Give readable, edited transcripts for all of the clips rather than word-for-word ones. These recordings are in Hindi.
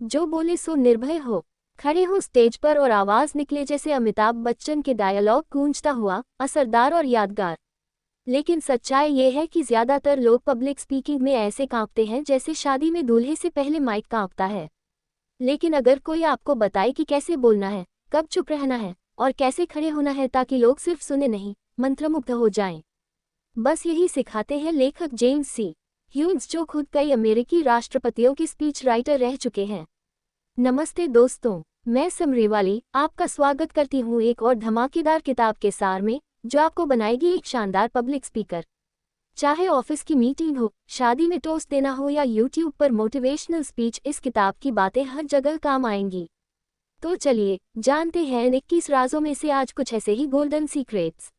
जो बोले सो निर्भय हो, खड़े हो स्टेज पर और आवाज निकले जैसे अमिताभ बच्चन के डायलॉग गूंजता हुआ, असरदार और यादगार। लेकिन सच्चाई ये है कि ज्यादातर लोग पब्लिक स्पीकिंग में ऐसे कांपते हैं जैसे शादी में दूल्हे से पहले माइक कांपता है। लेकिन अगर कोई आपको बताए कि कैसे बोलना है, कब चुप रहना है और कैसे खड़े होना है ताकि लोग सिर्फ सुने नहीं, मंत्रमुग्ध हो जाएं, बस यही सिखाते हैं लेखक जेम्स सी ह्यूज, जो खुद कई अमेरिकी राष्ट्रपतियों के स्पीच राइटर रह चुके हैं। नमस्ते दोस्तों, मैं समरीवाली आपका स्वागत करती हूँ एक और धमाकेदार किताब के सार में, जो आपको बनाएगी एक शानदार पब्लिक स्पीकर। चाहे ऑफिस की मीटिंग हो, शादी में टोस्ट देना हो या यूट्यूब पर मोटिवेशनल स्पीच, इस किताब की बातें हर जगह काम आएंगी। तो चलिए जानते हैं इन 21 राजों में से आज कुछ ऐसे ही गोल्डन सीक्रेट्स।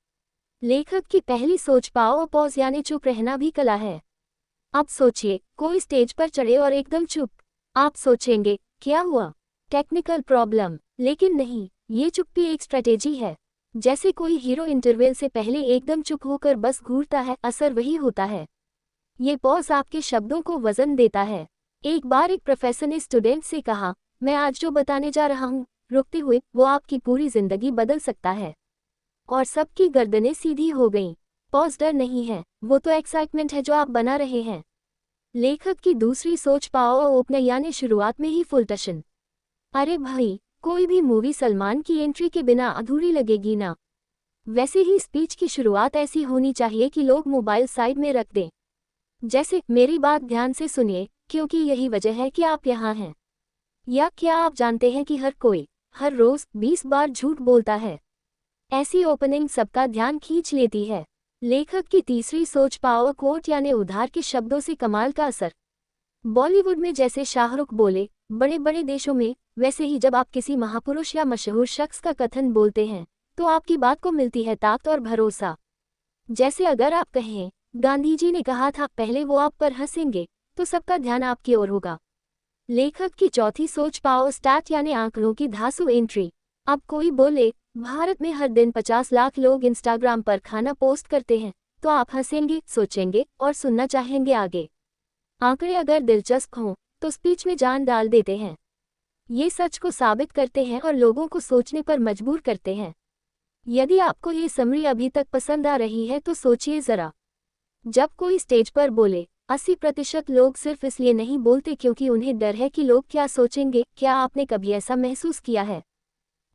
लेखक की पहली सोच, पाओ पॉज यानी चुप रहना भी कला है। अब सोचिए, कोई स्टेज पर चढ़े और एकदम चुप। आप सोचेंगे क्या हुआ, टेक्निकल प्रॉब्लम? लेकिन नहीं, ये चुप्पी एक स्ट्रेटेजी है। जैसे कोई हीरो इंटरवल से पहले एकदम चुप होकर बस घूरता है, असर वही होता है। ये पॉज आपके शब्दों को वजन देता है। एक बार एक प्रोफेसर ने स्टूडेंट से कहा, मैं आज जो बताने जा रहा हूँ, रुकते हुए वो आपकी पूरी जिंदगी बदल सकता है। और सबकी गर्दनें सीधी हो गईं। पॉज डर नहीं है, वो तो एक्साइटमेंट है जो आप बना रहे हैं। लेखक की दूसरी सोच, पाओ ओपनर यानी शुरुआत में ही फुल टशन। अरे भाई, कोई भी मूवी सलमान की एंट्री के बिना अधूरी लगेगी ना। वैसे ही स्पीच की शुरुआत ऐसी होनी चाहिए कि लोग मोबाइल साइड में रख दें। जैसे, मेरी बात ध्यान से सुनिए क्योंकि यही वजह है कि आप यहाँ हैं। या क्या आप जानते हैं कि हर कोई हर रोज 20 बार झूठ बोलता है? ऐसी ओपनिंग सबका ध्यान खींच लेती है। लेखक की तीसरी सोच, पावर कोट यानी उधार के शब्दों से कमाल का असर। बॉलीवुड में जैसे शाहरुख बोले, बड़े बड़े देशों में वैसे ही जब आप किसी महापुरुष या मशहूर शख्स का कथन बोलते हैं तो आपकी बात को मिलती है ताकत और भरोसा। जैसे अगर आप कहें, गांधी जी ने कहा था, पहले वो आप पर हंसेंगे तो सबका ध्यान आपकी ओर होगा। लेखक की चौथी सोच, पावर स्टैट यानी आंकड़ों की धांसू एंट्री। अब कोई बोले, भारत में हर दिन 50 लाख लोग इंस्टाग्राम पर खाना पोस्ट करते हैं, तो आप हंसेंगे, सोचेंगे और सुनना चाहेंगे आगे। आंकड़े अगर दिलचस्प हों तो स्पीच में जान डाल देते हैं। ये सच को साबित करते हैं और लोगों को सोचने पर मजबूर करते हैं। यदि आपको ये समरी अभी तक पसंद आ रही है तो सोचिए जरा। जब कोई स्टेज पर बोले, 80% लोग सिर्फ इसलिए नहीं बोलते क्योंकि उन्हें डर है कि लोग क्या सोचेंगे। क्या आपने कभी ऐसा महसूस किया है?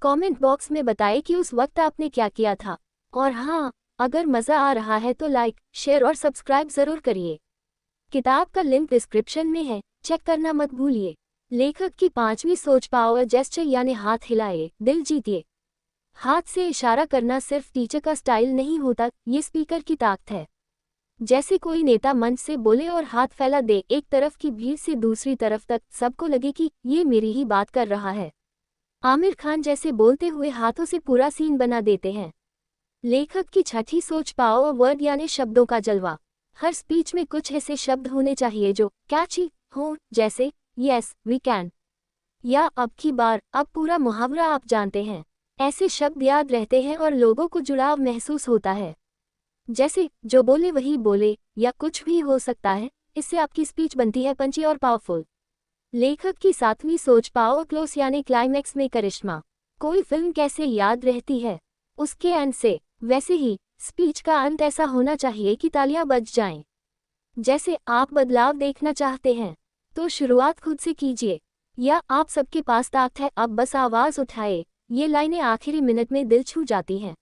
कमेंट बॉक्स में बताएं कि उस वक्त आपने क्या किया था। और हाँ, अगर मज़ा आ रहा है तो लाइक, शेयर और सब्सक्राइब ज़रूर करिए। किताब का लिंक डिस्क्रिप्शन में है, चेक करना मत भूलिए। लेखक की पांचवी सोच, पावर जेस्चर यानी हाथ हिलाए, दिल जीतिए। हाथ से इशारा करना सिर्फ टीचर का स्टाइल नहीं होता, ये स्पीकर की ताकत है। जैसे कोई नेता मंच से बोले और हाथ फैला दे, एक तरफ की भीड़ से दूसरी तरफ तक, सबको लगे कि ये मेरी ही बात कर रहा है। आमिर खान जैसे बोलते हुए हाथों से पूरा सीन बना देते हैं। लेखक की छठी सोच, पावर वर्ड यानी शब्दों का जलवा। हर स्पीच में कुछ ऐसे शब्द होने चाहिए जो कैची हो, जैसे यस वी कैन या अब की बार। अब पूरा मुहावरा आप जानते हैं। ऐसे शब्द याद रहते हैं और लोगों को जुड़ाव महसूस होता है। जैसे जो बोले वही बोले या कुछ भी हो सकता है, इससे आपकी स्पीच बनती है पंची और पावरफुल। लेखक की सातवीं सोच, पावर क्लोज यानी क्लाइमैक्स में करिश्मा। कोई फिल्म कैसे याद रहती है उसके एंड से, वैसे ही स्पीच का अंत ऐसा होना चाहिए कि तालियां बज जाएं। जैसे आप बदलाव देखना चाहते हैं तो शुरुआत खुद से कीजिए, या आप सबके पास ताकत है, अब बस आवाज उठाए। ये लाइनें आखिरी मिनट में दिल छू जाती हैं।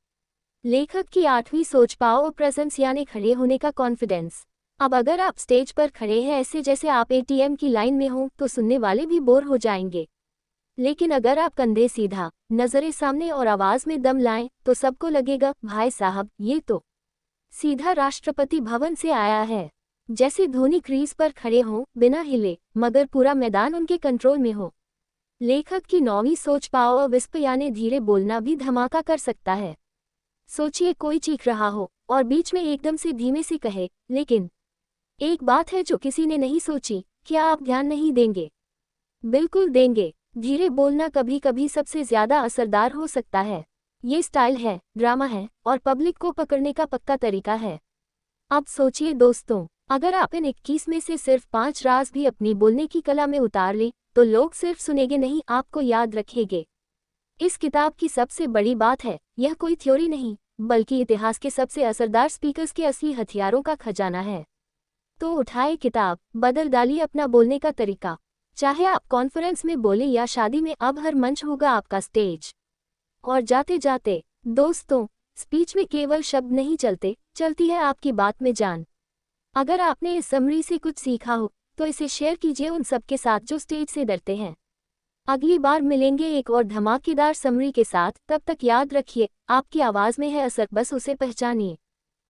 लेखक की आठवीं सोच, पावर प्रेजेंस यानी खड़े होने का कॉन्फिडेंस। अब अगर आप स्टेज पर खड़े हैं ऐसे जैसे आप एटीएम की लाइन में हो तो सुनने वाले भी बोर हो जाएंगे। लेकिन अगर आप कंधे सीधा, नजरें सामने और आवाज में दम लाएं तो सबको लगेगा, भाई साहब ये तो सीधा राष्ट्रपति भवन से आया है। जैसे धोनी क्रीज पर खड़े हों, बिना हिले, मगर पूरा मैदान उनके कंट्रोल में हो। लेखक की नौवीं सोच, पावर विस्पर यानी धीरे बोलना भी धमाका कर सकता है। सोचिए कोई चीख रहा हो और बीच में एकदम से धीमे से कहे, लेकिन एक बात है जो किसी ने नहीं सोची, क्या आप ध्यान नहीं देंगे? बिल्कुल देंगे। धीरे बोलना कभी कभी सबसे ज्यादा असरदार हो सकता है। ये स्टाइल है, ड्रामा है और पब्लिक को पकड़ने का पक्का तरीका है। अब सोचिए दोस्तों, अगर आप इन 21 में से सिर्फ 5 राज भी अपनी बोलने की कला में उतार लें तो लोग सिर्फ सुनेंगे नहीं, आपको याद रखेंगे। इस किताब की सबसे बड़ी बात है, यह कोई थ्योरी नहीं, बल्कि इतिहास के सबसे असरदार स्पीकर्स के असली हथियारों का खजाना है। तो उठाए किताब, बदल डालिए अपना बोलने का तरीका। चाहे आप कॉन्फ्रेंस में बोले या शादी में, अब हर मंच होगा आपका स्टेज। और जाते जाते दोस्तों, स्पीच में केवल शब्द नहीं चलते, चलती है आपकी बात में जान। अगर आपने इस समरी से कुछ सीखा हो तो इसे शेयर कीजिए उन सबके साथ जो स्टेज से डरते हैं। अगली बार मिलेंगे एक और धमाकेदार समरी के साथ, तब तक याद रखिए, आपकी आवाज़ में है असर, बस उसे पहचानिए।